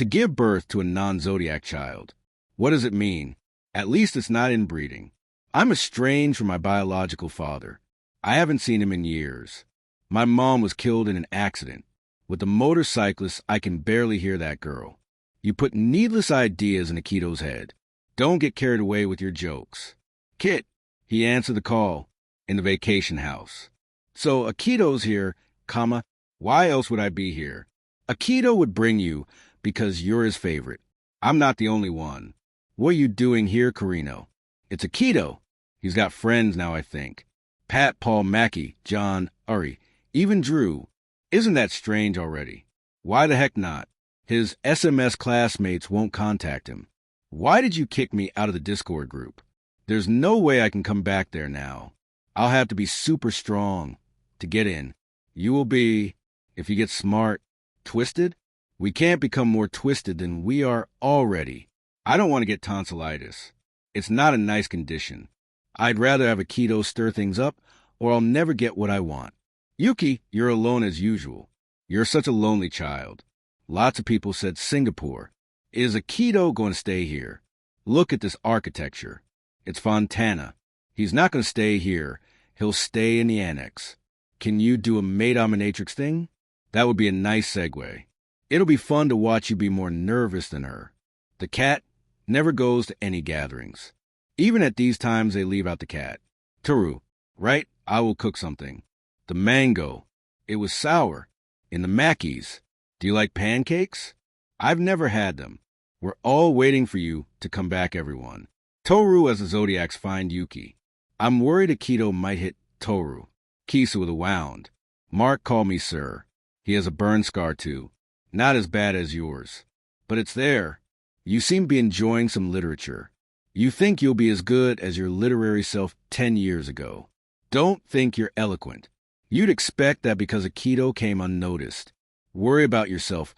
To give birth to a non-zodiac child. What does it mean? At least it's not inbreeding. I'm estranged from my biological father. I haven't seen him in years. My mom was killed in an accident. With the motorcyclist, I can barely hear that girl. You put needless ideas in Akito's head. Don't get carried away with your jokes. Kit, he answered the call in the vacation house. So Akito's here, comma, why else would I be here? Akito would bring you because you're his favorite. I'm not the only one. What are you doing here, Carino? It's Akito. He's got friends now, I think. Pat, Paul, Mackie, John, Uri, even Drew. Isn't that strange already? Why the heck not? His SMS classmates won't contact him. Why did you kick me out of the Discord group? There's no way I can come back there now. I'll have to be super strong to get in. You will be, if you get smart, twisted? We can't become more twisted than we are already. I don't want to get tonsillitis. It's not a nice condition. I'd rather have Akito stir things up, or I'll never get what I want. Yuki, you're alone as usual. You're such a lonely child. Lots of people said Singapore. Is Akito going to stay here? Look at this architecture. It's Fontana. He's not going to stay here. He'll stay in the annex. Can you do a maid dominatrix thing? That would be a nice segue. It'll be fun to watch you be more nervous than her. The cat never goes to any gatherings. Even at these times, they leave out the cat. Toru, right? I will cook something. The mango. It was sour. In the Mackies. Do you like pancakes? I've never had them. We're all waiting for you to come back, everyone. Toru as the Zodiacs find Yuki. I'm worried Akito might hit Toru. Kisu with a wound. Mark called me sir. He has a burn scar too. Not as bad as yours. But it's there. You seem to be enjoying some literature. You think you'll be as good as your literary self 10 years ago. Don't think you're eloquent. You'd expect that because Akito came unnoticed. Worry about yourself.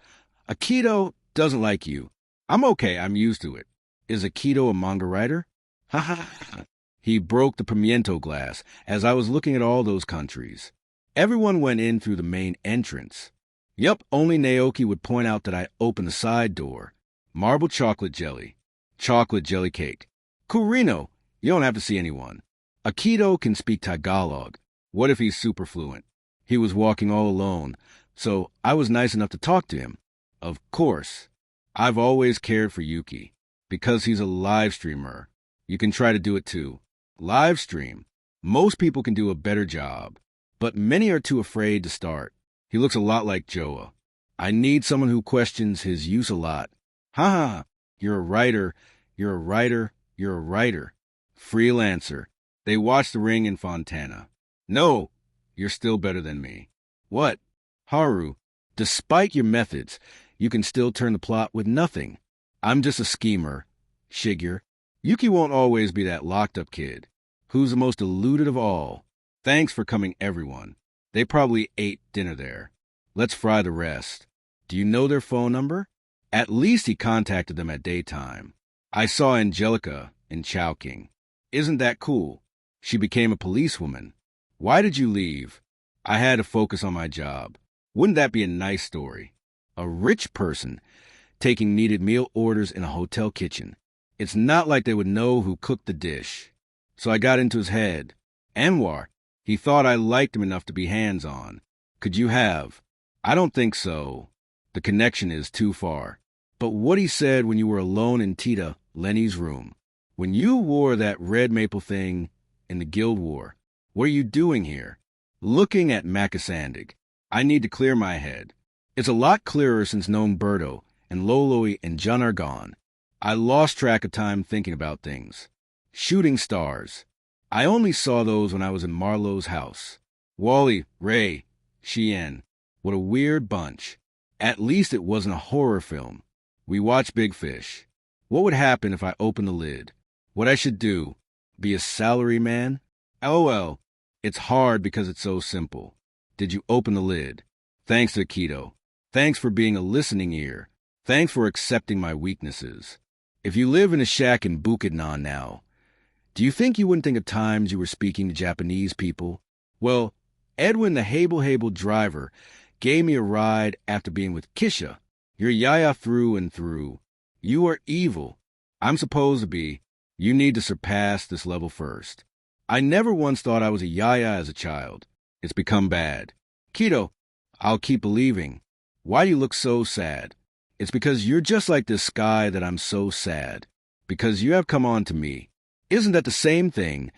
Akito doesn't like you. I'm okay, I'm used to it. Is Akito a manga writer? Ha ha ha. He broke the pimiento glass as I was looking at all those countries. Everyone went in through the main entrance. Yup, only Naoki would point out that I opened the side door. Marble chocolate jelly. Chocolate jelly cake. Kurino, you don't have to see anyone. Akito can speak Tagalog. What if he's super fluent? He was walking all alone, so I was nice enough to talk to him. Of course. I've always cared for Yuki. Because he's a live streamer. You can try to do it too. Live stream. Most people can do a better job. But many are too afraid to start. He looks a lot like Joa. I need someone who questions his use a lot. Ha ha. You're a writer. You're a writer. You're a writer. Freelancer. They watch The Ring in Fontana. No, you're still better than me. What? Haru, despite your methods, you can still turn the plot with nothing. I'm just a schemer. Shigeru. Yuki won't always be that locked-up kid. Who's the most deluded of all? Thanks for coming, everyone. They probably ate dinner there. Let's fry the rest. Do you know their phone number? At least he contacted them at daytime. I saw Angelica in Chowking. Isn't that cool? She became a policewoman. Why did you leave? I had to focus on my job. Wouldn't that be a nice story? A rich person taking needed meal orders in a hotel kitchen. It's not like they would know who cooked the dish. So I got into his head. Anwar, he thought I liked him enough to be hands-on. Could you have? I don't think so. The connection is too far. But what he said when you were alone in Tita, Lenny's room. When you wore that red maple thing in the Guild War, what are you doing here? Looking at Makasandig. I need to clear my head. It's a lot clearer since knowing Berto and Loloi and John are gone. I lost track of time thinking about things. Shooting stars. I only saw those when I was in Marlowe's house. Wally, Ray, Shien. What a weird bunch. At least it wasn't a horror film. We watched Big Fish. What would happen if I opened the lid? What I should do? Be a salary man? LOL. It's hard because it's so simple. Did you open the lid? Thanks to Akito. Thanks for being a listening ear. Thanks for accepting my weaknesses. If you live in a shack in Bukidnon now, do you think you wouldn't think of times you were speaking to Japanese people? Well, Edwin the Hable driver gave me a ride after being with Kisha. You're Yaya through and through. You are evil. I'm supposed to be. You need to surpass this level first. I never once thought I was a Yaya as a child. It's become bad. Keto, I'll keep believing. Why do you look so sad? It's because you're just like this sky that I'm so sad. Because you have come on to me. Isn't that the same thing?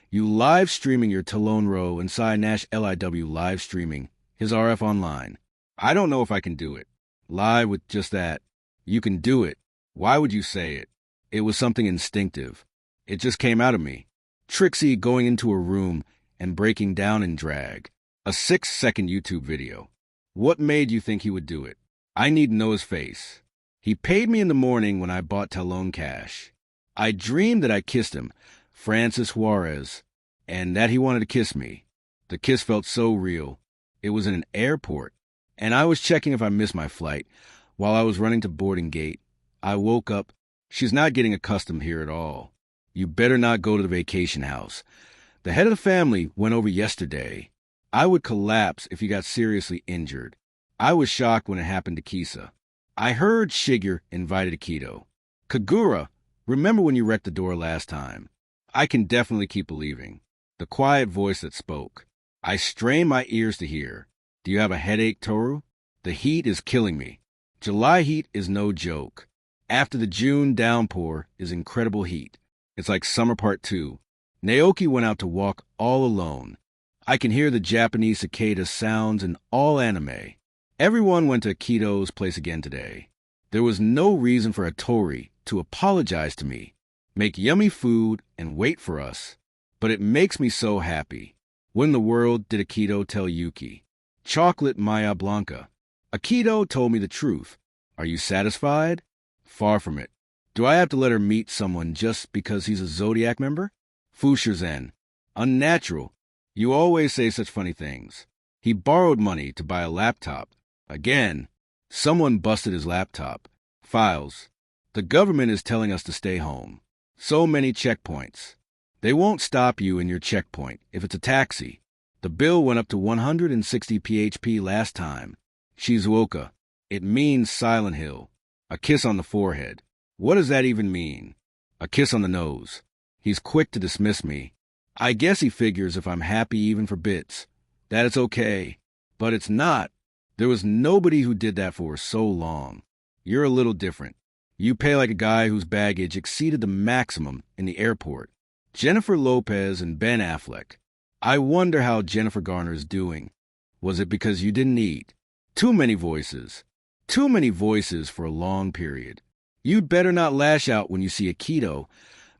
You live streaming your Talon Row and Cy Nash LIW live streaming his RF online. I don't know if I can do it. Live with just that. You can do it. Why would you say it? It was something instinctive. It just came out of me. Trixie going into a room and breaking down in drag. A 6-second YouTube video. What made you think he would do it? I need to know his face. He paid me in the morning when I bought Talon cash. I dreamed that I kissed him, Francis Juarez, and that he wanted to kiss me. The kiss felt so real. It was in an airport, and I was checking if I missed my flight. While I was running to boarding gate, I woke up. She's not getting accustomed here at all. You better not go to the vacation house. The head of the family went over yesterday. I would collapse if you got seriously injured. I was shocked when it happened to Kisa. I heard Shiger invited Akito. Kagura, remember when you wrecked the door last time? I can definitely keep believing. The quiet voice that spoke. I strain my ears to hear. Do you have a headache, Toru? The heat is killing me. July heat is no joke. After the June downpour is incredible heat. It's like summer part 2. Naoki went out to walk all alone. I can hear the Japanese cicada sounds in all anime. Everyone went to Akito's place again today. There was no reason for Hattori to apologize to me, make yummy food, and wait for us. But it makes me so happy. When in the world did Akito tell Yuki? Chocolate Maya Blanca. Akito told me the truth. Are you satisfied? Far from it. Do I have to let her meet someone just because he's a Zodiac member? Fushirzen. Unnatural. You always say such funny things. He borrowed money to buy a laptop. Again. Someone busted his laptop. Files. The government is telling us to stay home. So many checkpoints. They won't stop you in your checkpoint if it's a taxi. The bill went up to 160 PHP last time. Shizuoka. It means Silent Hill. A kiss on the forehead. What does that even mean? A kiss on the nose. He's quick to dismiss me. I guess he figures if I'm happy even for bits, that it's okay. But it's not. There was nobody who did that for so long. You're a little different. You pay like a guy whose baggage exceeded the maximum in the airport. Jennifer Lopez and Ben Affleck. I wonder how Jennifer Garner's doing. Was it because you didn't eat? Too many voices. Too many voices for a long period. You'd better not lash out when you see Akito,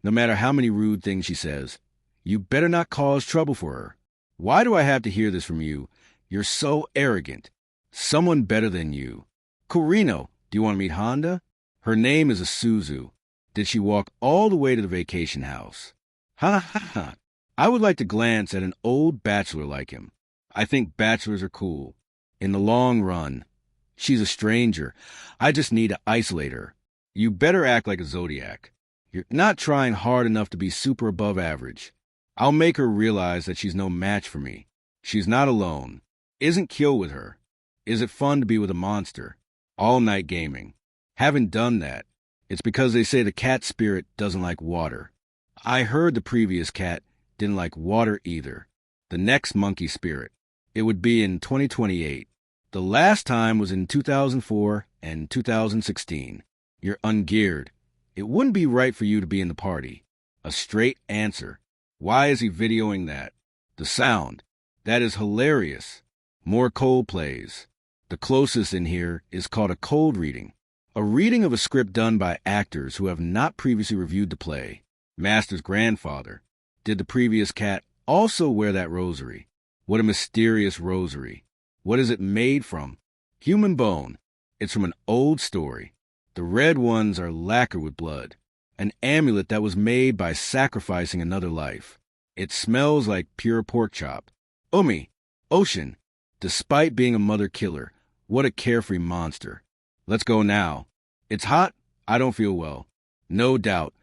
no matter how many rude things she says. You better not cause trouble for her. Why do I have to hear this from you? You're so arrogant. Someone better than you. Kurino, do you want to meet Honda? Her name is Isuzu. Did she walk all the way to the vacation house? Ha ha ha. I would like to glance at an old bachelor like him. I think bachelors are cool. In the long run. She's a stranger. I just need to isolate her. You better act like a Zodiac. You're not trying hard enough to be super above average. I'll make her realize that she's no match for me. She's not alone. Isn't Kyo with her? Is it fun to be with a monster? All night gaming. Haven't done that. It's because they say the cat spirit doesn't like water. I heard the previous cat didn't like water either. The next monkey spirit. It would be in 2028. The last time was in 2004 and 2016. You're ungeared. It wouldn't be right for you to be in the party. A straight answer. Why is he videoing that? The sound. That is hilarious. More cold plays. The closest in here is called a cold reading. A reading of a script done by actors who have not previously reviewed the play. Master's grandfather. Did the previous cat also wear that rosary? What a mysterious rosary. What is it made from? Human bone. It's from an old story. The red ones are lacquered with blood. An amulet that was made by sacrificing another life. It smells like pure pork chop. Umi. Ocean. Despite being a mother killer, what a carefree monster. Let's go now. It's hot. I don't feel well. No doubt.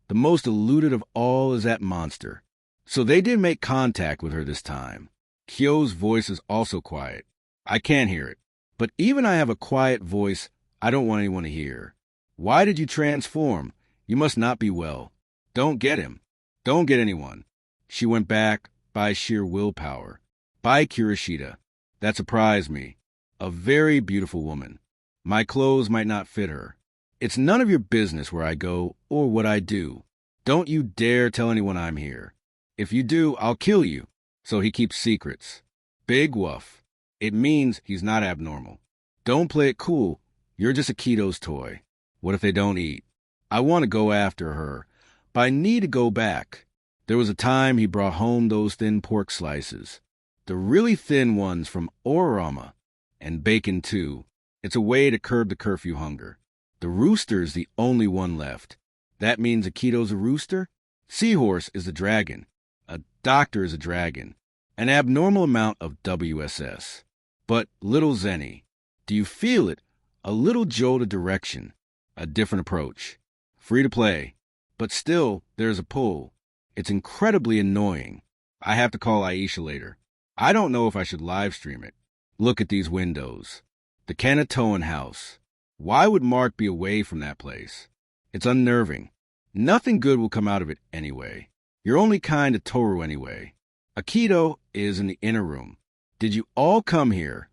The most eluded of all is that monster. So they did make contact with her this time. Kyo's voice is also quiet. I can't hear it. But even I have a quiet voice, I don't want anyone to hear. Why did you transform? You must not be well. Don't get him. Don't get anyone. She went back by sheer willpower. By Kurashita. That surprised me. A very beautiful woman. My clothes might not fit her. It's none of your business where I go or what I do. Don't you dare tell anyone I'm here. If you do, I'll kill you. So he keeps secrets. Big woof. It means he's not abnormal. Don't play it cool. You're just a Keto's toy. What if they don't eat? I want to go after her, but I need to go back. There was a time he brought home those thin pork slices. The really thin ones from Orama. And bacon, too. It's a way to curb the curfew hunger. The rooster's the only one left. That means a Keto's a rooster? Seahorse is a dragon. A doctor is a dragon. An abnormal amount of WSS. But little Zenny, do you feel it? A little jolt of direction. A different approach. Free to play. But still, there's a pull. It's incredibly annoying. I have to call Aisha later. I don't know if I should live stream it. Look at these windows. The Kanatoan house. Why would Mark be away from that place? It's unnerving. Nothing good will come out of it anyway. You're only kind to Toru anyway. Akito is in the inner room. Did you all come here?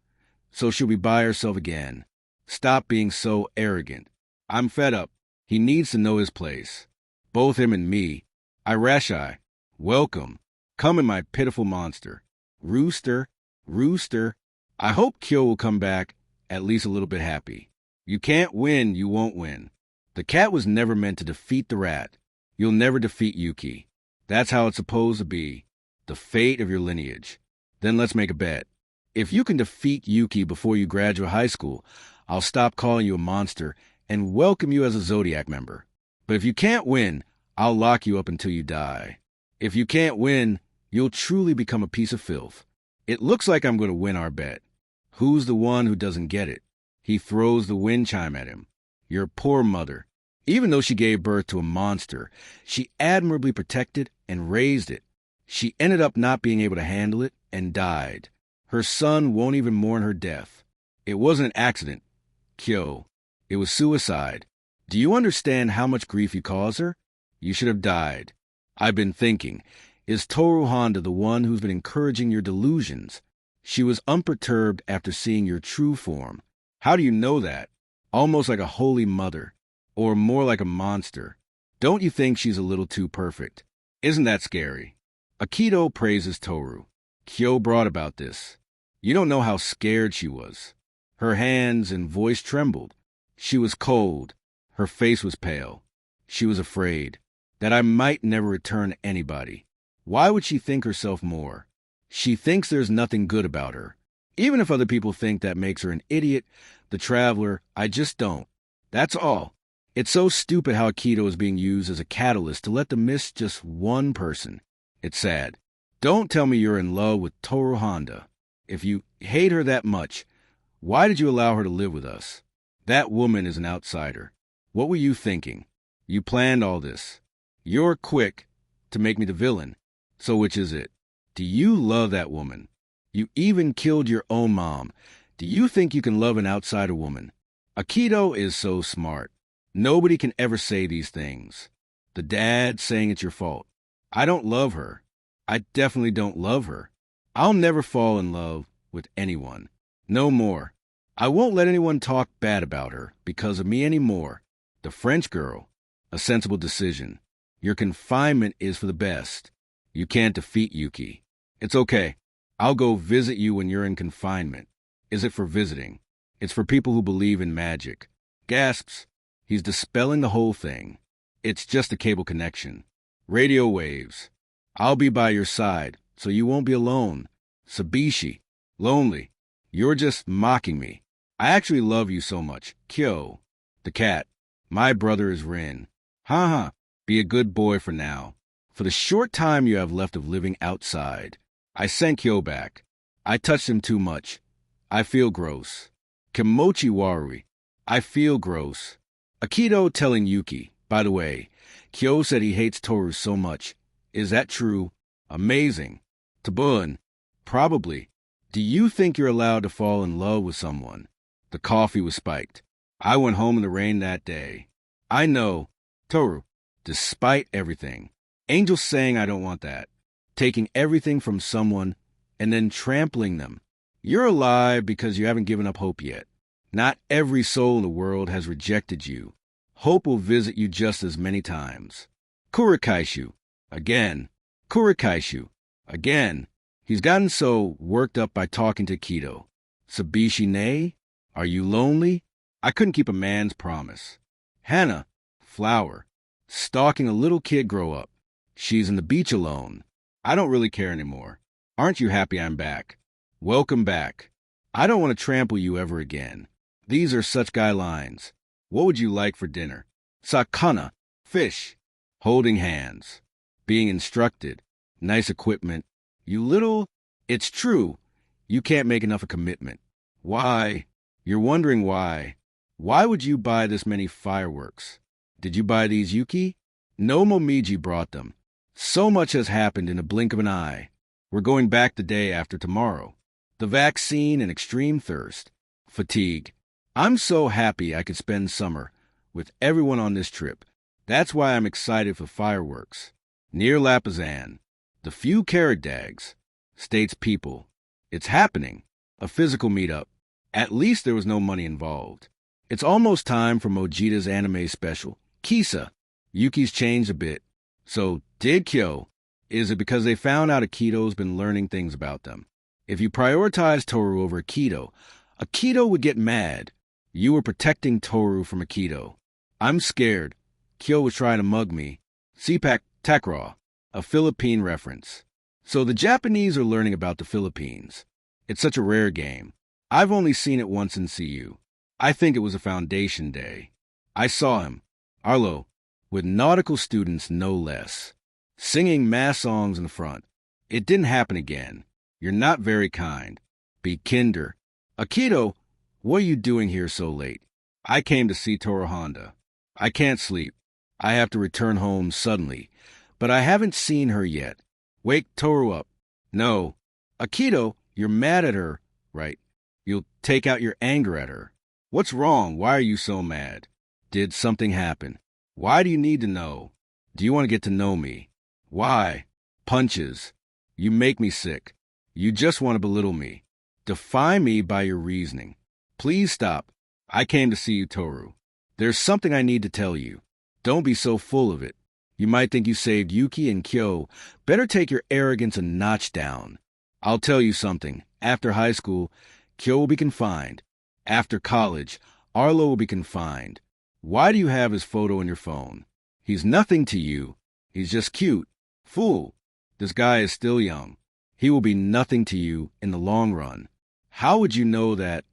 So she'll be by herself again. Stop being so arrogant. I'm fed up. He needs to know his place. Both him and me. Irashai. Welcome. Come in, my pitiful monster. Rooster. Rooster. I hope Kyo will come back at least a little bit happy. You can't win, you won't win. The cat was never meant to defeat the rat. You'll never defeat Yuki. That's how it's supposed to be. The fate of your lineage. Then let's make a bet. If you can defeat Yuki before you graduate high school, I'll stop calling you a monster and welcome you as a Zodiac member. But if you can't win, I'll lock you up until you die. If you can't win, you'll truly become a piece of filth. It looks like I'm going to win our bet. Who's the one who doesn't get it? He throws the wind chime at him. Your poor mother. Even though she gave birth to a monster, she admirably protected and raised it. She ended up not being able to handle it and died. Her son won't even mourn her death. It wasn't an accident, Kyo. It was suicide. Do you understand how much grief you cause her? You should have died. I've been thinking, is Toru Honda the one who's been encouraging your delusions? She was unperturbed after seeing your true form. How do you know that? Almost like a holy mother. Or more like a monster. Don't you think she's a little too perfect? Isn't that scary? Akito praises Toru. Kyo brought about this. You don't know how scared she was. Her hands and voice trembled. She was cold. Her face was pale. She was afraid that I might never return to anybody. Why would she think herself more? She thinks there's nothing good about her. Even if other people think that makes her an idiot, the traveler, I just don't. That's all. It's so stupid how Akito is being used as a catalyst to let them miss just one person. It's sad. Don't tell me you're in love with Toru Honda. If you hate her that much, why did you allow her to live with us? That woman is an outsider. What were you thinking? You planned all this. You're quick to make me the villain. So which is it? Do you love that woman? You even killed your own mom. Do you think you can love an outsider woman? Akito is so smart. Nobody can ever say these things. The dad saying it's your fault. I don't love her. I definitely don't love her. I'll never fall in love with anyone. No more. I won't let anyone talk bad about her because of me anymore. The French girl. A sensible decision. Your confinement is for the best. You can't defeat Yuki. It's okay. I'll go visit you when you're in confinement. Is it for visiting? It's for people who believe in magic. Gasps. He's dispelling the whole thing. It's just a cable connection. Radio waves. I'll be by your side, so you won't be alone. Sabishi. Lonely. You're just mocking me. I actually love you so much. Kyo. The cat. My brother is Rin. Ha ha. Be a good boy for now. For the short time you have left of living outside. I sent Kyo back. I touched him too much. I feel gross. Kimochi Warui. I feel gross. Akito telling Yuki. By the way, Kyo said he hates Toru so much. Is that true? Amazing. Tabun. Probably. Do you think you're allowed to fall in love with someone? The coffee was spiked. I went home in the rain that day. I know, Toru, despite everything. Angels saying I don't want that. Taking everything from someone and then trampling them. You're alive because you haven't given up hope yet. Not every soul in the world has rejected you. Hope will visit you just as many times. Kurikaishu. Again. Kurikaishu. Again. He's gotten so worked up by talking to Kido. Sabishi ne? Are you lonely? I couldn't keep a man's promise. Hannah. Flower. Stalking a little kid grow up. She's in the beach alone. I don't really care anymore. Aren't you happy I'm back? Welcome back. I don't want to trample you ever again. These are such guidelines. What would you like for dinner? Sakana. Fish. Holding hands. Being instructed. Nice equipment. You little... It's true. You can't make enough a commitment. Why? You're wondering why. Why would you buy this many fireworks? Did you buy these, Yuki? No, Momiji brought them. So much has happened in a blink of an eye. We're going back the day after tomorrow. The vaccine and extreme thirst. Fatigue. I'm so happy I could spend summer with everyone on this trip. That's why I'm excited for fireworks. Near Lapizan. The few carrot dags. States people. It's happening. A physical meetup. At least there was no money involved. It's almost time for Mojita's anime special. Kisa. Yuki's changed a bit. So, did Kyo? Is it because they found out Akido's been learning things about them? If you prioritize Toru over Akido would get mad. You were protecting Toru from Akido. I'm scared. Kyo was trying to mug me. Sipak Takraw, a Philippine reference. So the Japanese are learning about the Philippines. It's such a rare game. I've only seen it once in CU. I think it was a foundation day. I saw him, Arlo, with nautical students no less, singing mass songs in the front. It didn't happen again. You're not very kind. Be kinder. Akido, what are you doing here so late? I came to see Toru Honda. I can't sleep. I have to return home suddenly, but I haven't seen her yet. Wake Toru up. No. Akido, you're mad at her, right? You'll take out your anger at her. What's wrong? Why are you so mad? Did something happen? Why do you need to know? Do you want to get to know me? Why? Punches. You make me sick. You just want to belittle me. Defy me by your reasoning. Please stop. I came to see you, Toru. There's something I need to tell you. Don't be so full of it. You might think you saved Yuki and Kyo. Better take your arrogance a notch down. I'll tell you something. After high school, Kyo will be confined. After college, Arlo will be confined. Why do you have his photo in your phone? He's nothing to you. He's just cute. Fool. This guy is still young. He will be nothing to you in the long run. How would you know that?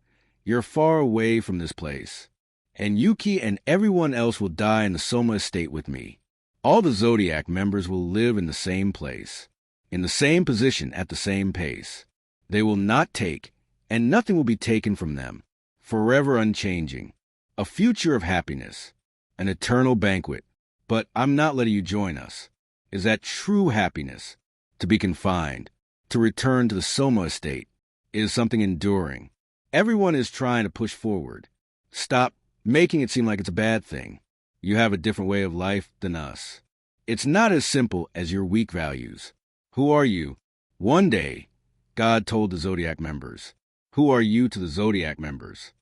You're far away from this place. And Yuki and everyone else will die in the Soma estate with me. All the Zodiac members will live in the same place, in the same position at the same pace. They will not take, and nothing will be taken from them, forever unchanging. A future of happiness, an eternal banquet. But I'm not letting you join us. Is that true happiness? To be confined, to return to the Soma estate, is something enduring. Everyone is trying to push forward. Stop making it seem like it's a bad thing. You have a different way of life than us. It's not as simple as your weak values. Who are you? One day, God told the Zodiac members. Who are you to the Zodiac members?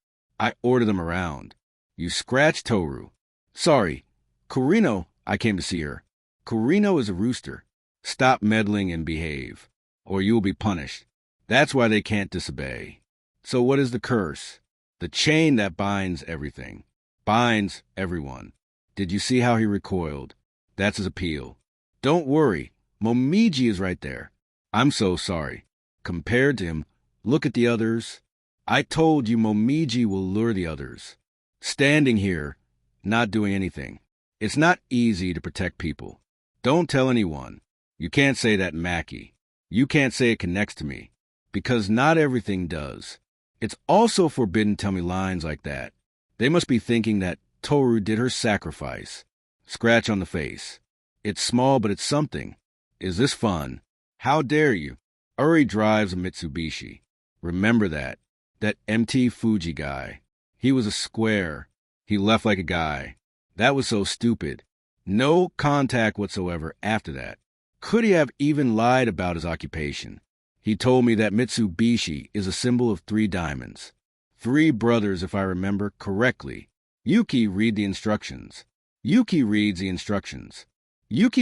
I order them around. You scratch Toru. Sorry, Kurino, I came to see her. Kurino is a rooster. Stop meddling and behave, or you will be punished. That's why they can't disobey. So what is the curse? The chain that binds everything. Binds everyone. Did you see how he recoiled? That's his appeal. Don't worry. Momiji is right there. I'm so sorry. Compared to him, look at the others. I told you Momiji will lure the others. Standing here, not doing anything. It's not easy to protect people. Don't tell anyone. You can't say that Mackie. You can't say it connects to me. Because not everything does. It's also forbidden to tell me lines like that. They must be thinking that Toru did her sacrifice. Scratch on the face. It's small, but it's something. Is this fun? How dare you? Uri drives a Mitsubishi. Remember that. That MT Fuji guy. He was a square. He left like a guy. That was so stupid. No contact whatsoever after that. Could he have even lied about his occupation? He told me that Mitsubishi is a symbol of 3 diamonds. 3 brothers, if I remember correctly. Yuki reads the instructions. Yuki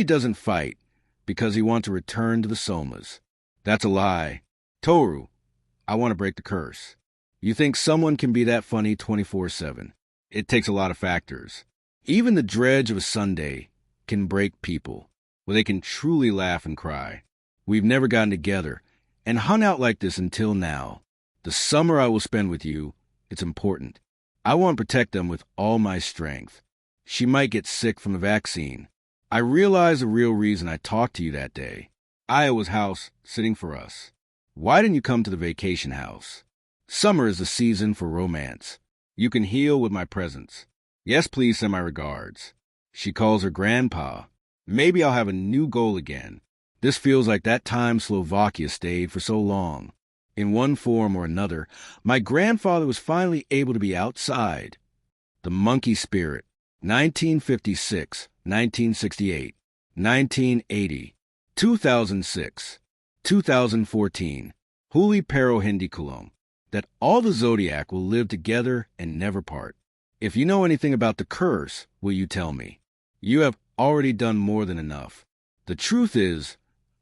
doesn't fight because he wants to return to the Somas. That's a lie. Toru, I want to break the curse. You think someone can be that funny 24/7? It takes a lot of factors. Even the dredge of a Sunday can break people, where they can truly laugh and cry. We've never gotten together and hung out like this until now. The summer I will spend with you, it's important. I want to protect them with all my strength. She might get sick from the vaccine. I realize the real reason I talked to you that day. Iowa's house sitting for us. Why didn't you come to the vacation house? Summer is the season for romance. You can heal with my presence. Yes, please send my regards. She calls her grandpa. Maybe I'll have a new goal again. This feels like that time Slovakia stayed for so long. In one form or another, my grandfather was finally able to be outside. The monkey spirit. 1956, 1968, 1980, 2006, 2014. Huli pero hindi kulong. That all the zodiac will live together and never part. If you know anything about the curse, will you tell me? You have already done more than enough. The truth is,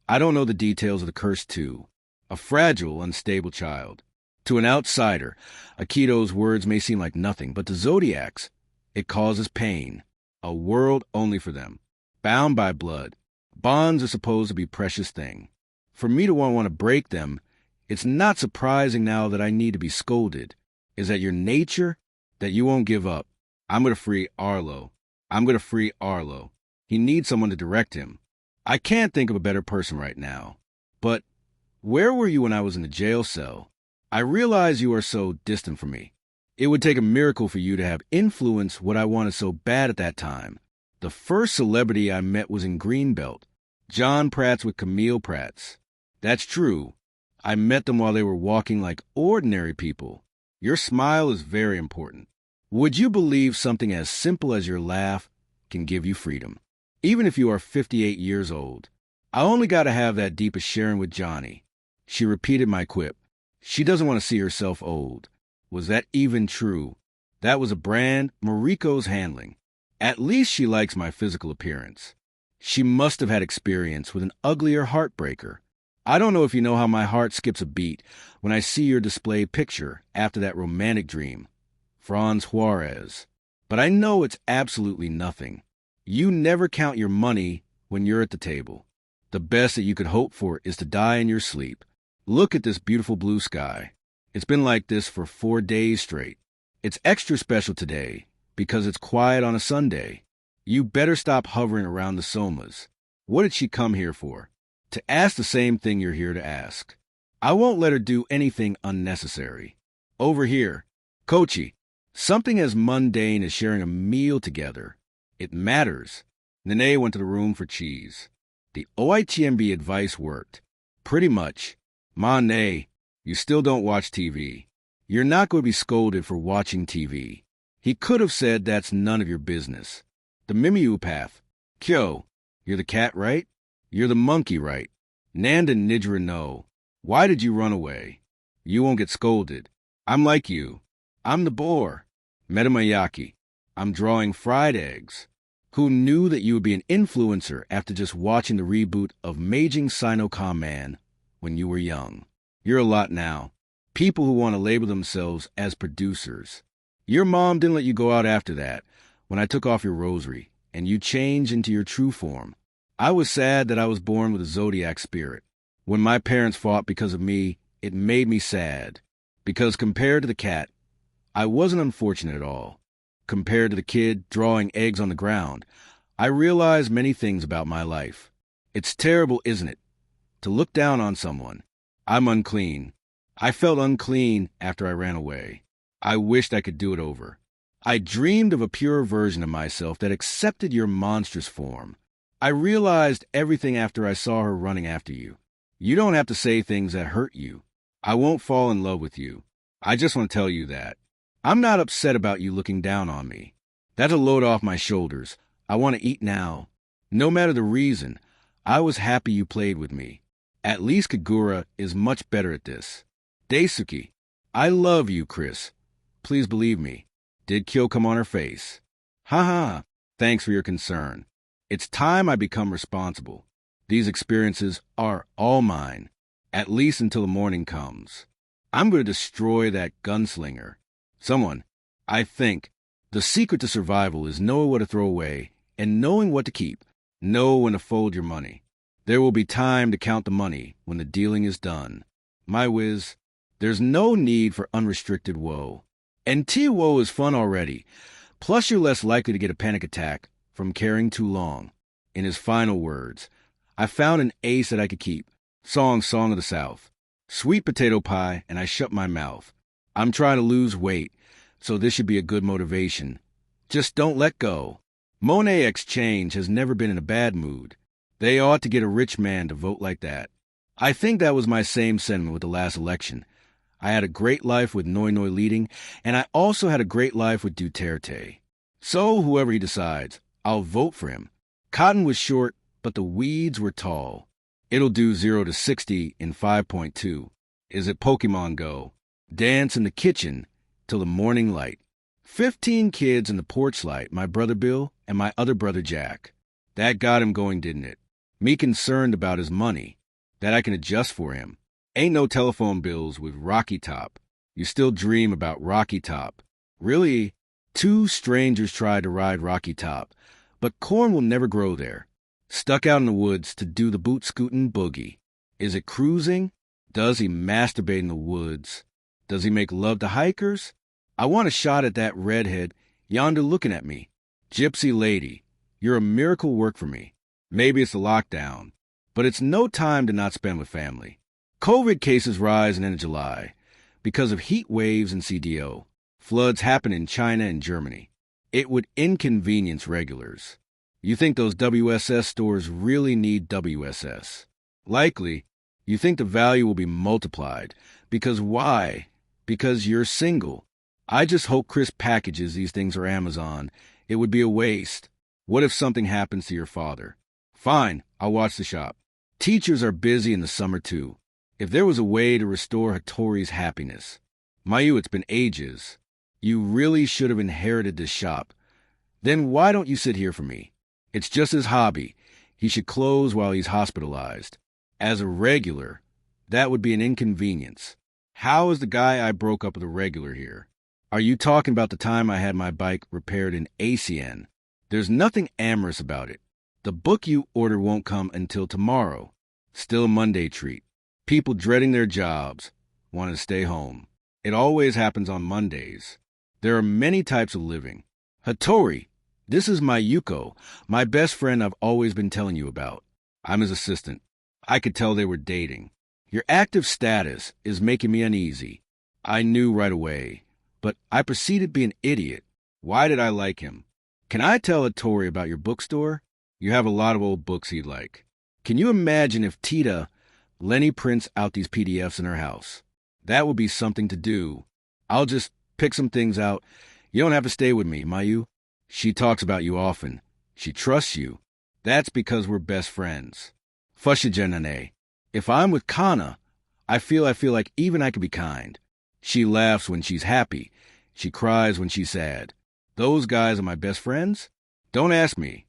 I don't know the details of the curse too. A fragile, unstable child. To an outsider, Akito's words may seem like nothing, but to zodiacs, it causes pain. A world only for them. Bound by blood. Bonds are supposed to be a precious thing. For me to want to break them, it's not surprising now that I need to be scolded. Is that your nature? That you won't give up? I'm going to free Arlo. He needs someone to direct him. I can't think of a better person right now. But where were you when I was in the jail cell? I realize you are so distant from me. It would take a miracle for you to have influenced what I wanted so bad at that time. The first celebrity I met was in Greenbelt. John Pratt's with Camille Pratt's. That's true. I met them while they were walking like ordinary people. Your smile is very important. Would you believe something as simple as your laugh can give you freedom? Even if you are 58 years old. I only got to have that deepest sharing with Johnny. She repeated my quip. She doesn't want to see herself old. Was that even true? That was a brand Mariko's handling. At least she likes my physical appearance. She must have had experience with an uglier heartbreaker. I don't know if you know how my heart skips a beat when I see your display picture after that romantic dream. Franz Juarez. But I know it's absolutely nothing. You never count your money when you're at the table. The best that you could hope for is to die in your sleep. Look at this beautiful blue sky. It's been like this for 4 days straight. It's extra special today because it's quiet on a Sunday. You better stop hovering around the Somas. What did she come here for? To ask the same thing you're here to ask. I won't let her do anything unnecessary. Over here, Kochi, something as mundane as sharing a meal together. It matters. Nene went to the room for cheese. The OITMB advice worked. Pretty much. Ma Ne, you still don't watch TV. You're not going to be scolded for watching TV. He could have said that's none of your business. The mimeopath. Kyo, you're the cat, right? You're the monkey, right? Nanda Nidra no. Why did you run away? You won't get scolded. I'm like you. I'm the boar. Metamayaki. I'm drawing fried eggs. Who knew that you would be an influencer after just watching the reboot of Maging Sinocom Man when you were young? You're a lot now. People who want to label themselves as producers. Your mom didn't let you go out after that, when I took off your rosary, and you changed into your true form. I was sad that I was born with a zodiac spirit. When my parents fought because of me, it made me sad. Because compared to the cat, I wasn't unfortunate at all. Compared to the kid drawing eggs on the ground, I realized many things about my life. It's terrible, isn't it? To look down on someone. I'm unclean. I felt unclean after I ran away. I wished I could do it over. I dreamed of a pure version of myself that accepted your monstrous form. I realized everything after I saw her running after you. You don't have to say things that hurt you. I won't fall in love with you. I just want to tell you that. I'm not upset about you looking down on me. That's a load off my shoulders. I want to eat now. No matter the reason, I was happy you played with me. At least Kagura is much better at this. Daisuke, I love you, Chris. Please believe me. Did Kyo come on her face? Ha ha, thanks for your concern. It's time I become responsible. These experiences are all mine, at least until the morning comes. I'm going to destroy that gunslinger. Someone, I think, the secret to survival is knowing what to throw away and knowing what to keep. Know when to fold your money. There will be time to count the money when the dealing is done. My whiz, there's no need for unrestricted woe. And T-woe is fun already. Plus you're less likely to get a panic attack from caring too long. In his final words, I found an ace that I could keep. Song of the South. Sweet potato pie, and I shut my mouth. I'm trying to lose weight, so this should be a good motivation. Just don't let go. Monet Exchange has never been in a bad mood. They ought to get a rich man to vote like that. I think that was my same sentiment with the last election. I had a great life with Noi Noi leading, and I also had a great life with Duterte. So, whoever he decides, I'll vote for him. Cotton was short, but the weeds were tall. It'll do 0 to 60 in 5.2. Is it Pokemon Go? Dance in the kitchen till the morning light. 15 kids in the porch light, my brother Bill and my other brother Jack. That got him going, didn't it? Me concerned about his money, that I can adjust for him. Ain't no telephone bills with Rocky Top. You still dream about Rocky Top. Really, 2 strangers tried to ride Rocky Top, but corn will never grow there. Stuck out in the woods to do the boot-scootin' boogie. Is it cruising? Does he masturbate in the woods? Does he make love to hikers? I want a shot at that redhead yonder looking at me. Gypsy lady, you're a miracle work for me. Maybe it's the lockdown, but it's no time to not spend with family. COVID cases rise in the end of July because of heat waves and CDO. Floods happen in China and Germany. It would inconvenience regulars. You think those WSS stores really need WSS? Likely, you think the value will be multiplied. Because why? Because you're single. I just hope Chris packages these things or Amazon. It would be a waste. What if something happens to your father? Fine, I'll watch the shop. Teachers are busy in the summer too. If there was a way to restore Hattori's happiness. Mayu, it's been ages. You really should have inherited this shop. Then why don't you sit here for me? It's just his hobby. He should close while he's hospitalized. As a regular, that would be an inconvenience. How is the guy I broke up with a regular here? Are you talking about the time I had my bike repaired in ACN? There's nothing amorous about it. The book you order won't come until tomorrow. Still a Monday treat. People dreading their jobs, want to stay home. It always happens on Mondays. There are many types of living. Hattori, this is my Yuko, my best friend I've always been telling you about. I'm his assistant. I could tell they were dating. Your active status is making me uneasy. I knew right away, but I proceeded to be an idiot. Why did I like him? Can I tell Hattori about your bookstore? You have a lot of old books he'd like. Can you imagine if Tita, Lenny prints out these PDFs in her house? That would be something to do. I'll just pick some things out. You don't have to stay with me, Mayu. She talks about you often. She trusts you. That's because we're best friends. Fushijanane. If I'm with Kana, I feel like even I can be kind. She laughs when she's happy. She cries when she's sad. Those guys are my best friends? Don't ask me.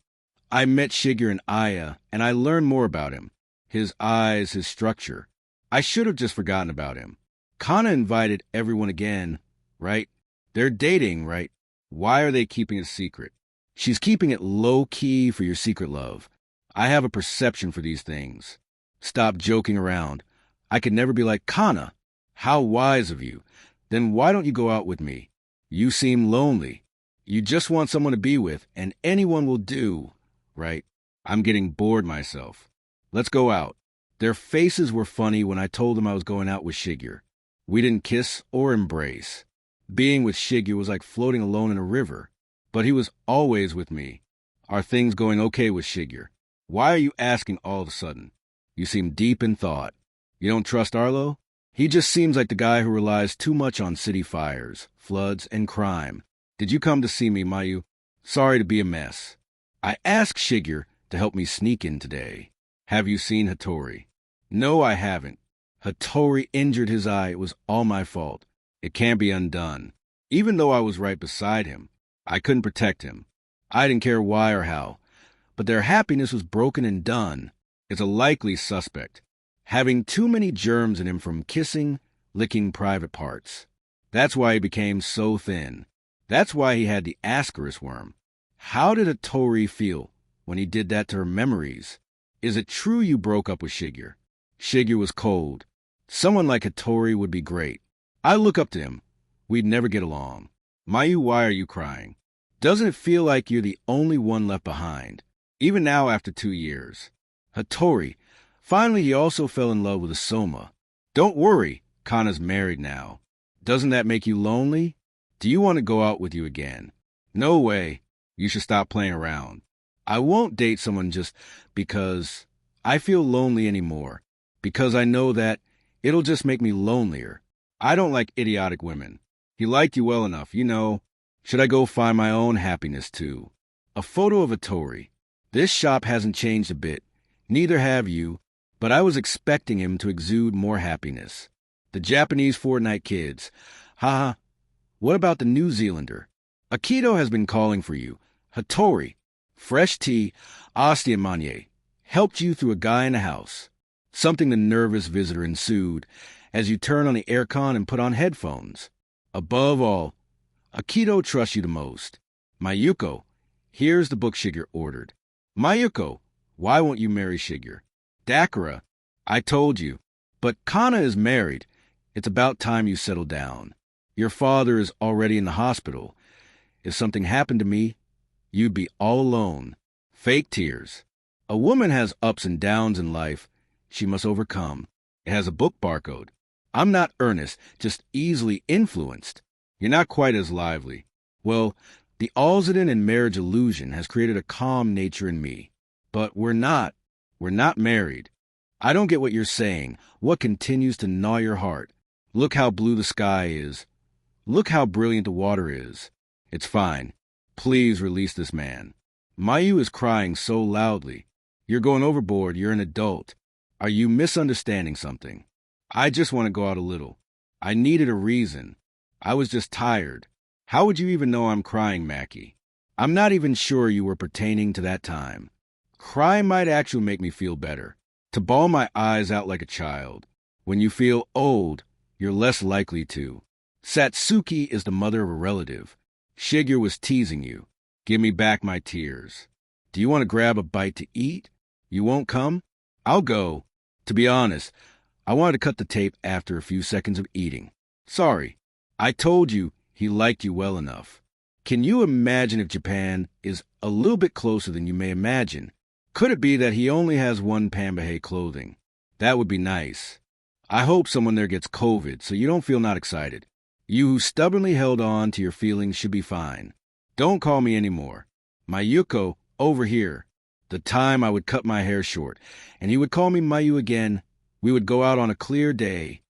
I met Shigeru and Aya, and I learned more about him. His eyes, his structure. I should have just forgotten about him. Kana invited everyone again, right? They're dating, right? Why are they keeping it a secret? She's keeping it low-key for your secret love. I have a perception for these things. Stop joking around. I could never be like Kana. How wise of you. Then why don't you go out with me? You seem lonely. You just want someone to be with, and anyone will do, right? I'm getting bored myself. Let's go out. Their faces were funny when I told them I was going out with Shigeru. We didn't kiss or embrace. Being with Shigeru was like floating alone in a river, but he was always with me. Are things going okay with Shigeru? Why are you asking all of a sudden? You seem deep in thought. You don't trust Arlo? He just seems like the guy who relies too much on city fires, floods, and crime. Did you come to see me, Mayu? Sorry to be a mess. I asked Shigeru to help me sneak in today. Have you seen Hattori? No, I haven't. Hattori injured his eye. It was all my fault. It can't be undone. Even though I was right beside him, I couldn't protect him. I didn't care why or how. But their happiness was broken and done. It's a likely suspect. Having too many germs in him from kissing, licking private parts. That's why he became so thin. That's why he had the Ascaris worm. How did Hattori feel when he did that to her memories? Is it true you broke up with Shigeru? Shigeru was cold. Someone like Hattori would be great. I look up to him. We'd never get along. Mayu, why are you crying? Doesn't it feel like you're the only one left behind? Even now after 2 years. Hattori. Finally, he also fell in love with a Soma. Don't worry, Kana's married now. Doesn't that make you lonely? Do you want to go out with you again? No way. You should stop playing around. I won't date someone just because I feel lonely anymore. Because I know that it'll just make me lonelier. I don't like idiotic women. He liked you well enough, you know. Should I go find my own happiness too? A photo of Hattori. This shop hasn't changed a bit. Neither have you. But I was expecting him to exude more happiness. The Japanese Fortnite kids. Haha. What about the New Zealander? Akito has been calling for you. Hattori. Fresh tea, Asti and Manye. Helped you through a guy in the house. Something the nervous visitor ensued as you turn on the aircon and put on headphones. Above all, Akito trusts you the most. Mayuko, here's the book Shigeru ordered. Mayuko, why won't you marry Shigeru? Dakara, I told you. But Kana is married. It's about time you settle down. Your father is already in the hospital. If something happened to me, you'd be all alone. Fake tears. A woman has ups and downs in life she must overcome. It has a book barcode. I'm not earnest, just easily influenced. You're not quite as lively. Well, the Alzadin and marriage illusion has created a calm nature in me. But we're not married. I don't get what you're saying. What continues to gnaw your heart? Look how blue the sky is. Look how brilliant the water is. It's fine. Please release this man. Mayu is crying so loudly. You're going overboard. You're an adult. Are you misunderstanding something? I just want to go out a little. I needed a reason. I was just tired. How would you even know I'm crying, Mackie? I'm not even sure you were pertaining to that time. Crying might actually make me feel better. To bawl my eyes out like a child. When you feel old, you're less likely to. Satsuki is the mother of a relative. Shigeru was teasing you. Give me back my tears. Do you want to grab a bite to eat? You won't come? I'll go. To be honest, I wanted to cut the tape after a few seconds of eating. Sorry. I told you he liked you well enough. Can you imagine if Japan is a little bit closer than you may imagine? Could it be that he only has one Pambahay clothing? That would be nice. I hope someone there gets COVID so you don't feel not excited. You who stubbornly held on to your feelings should be fine. Don't call me anymore. Mayuko, over here. The time I would cut my hair short, and he would call me Mayu again, we would go out on a clear day.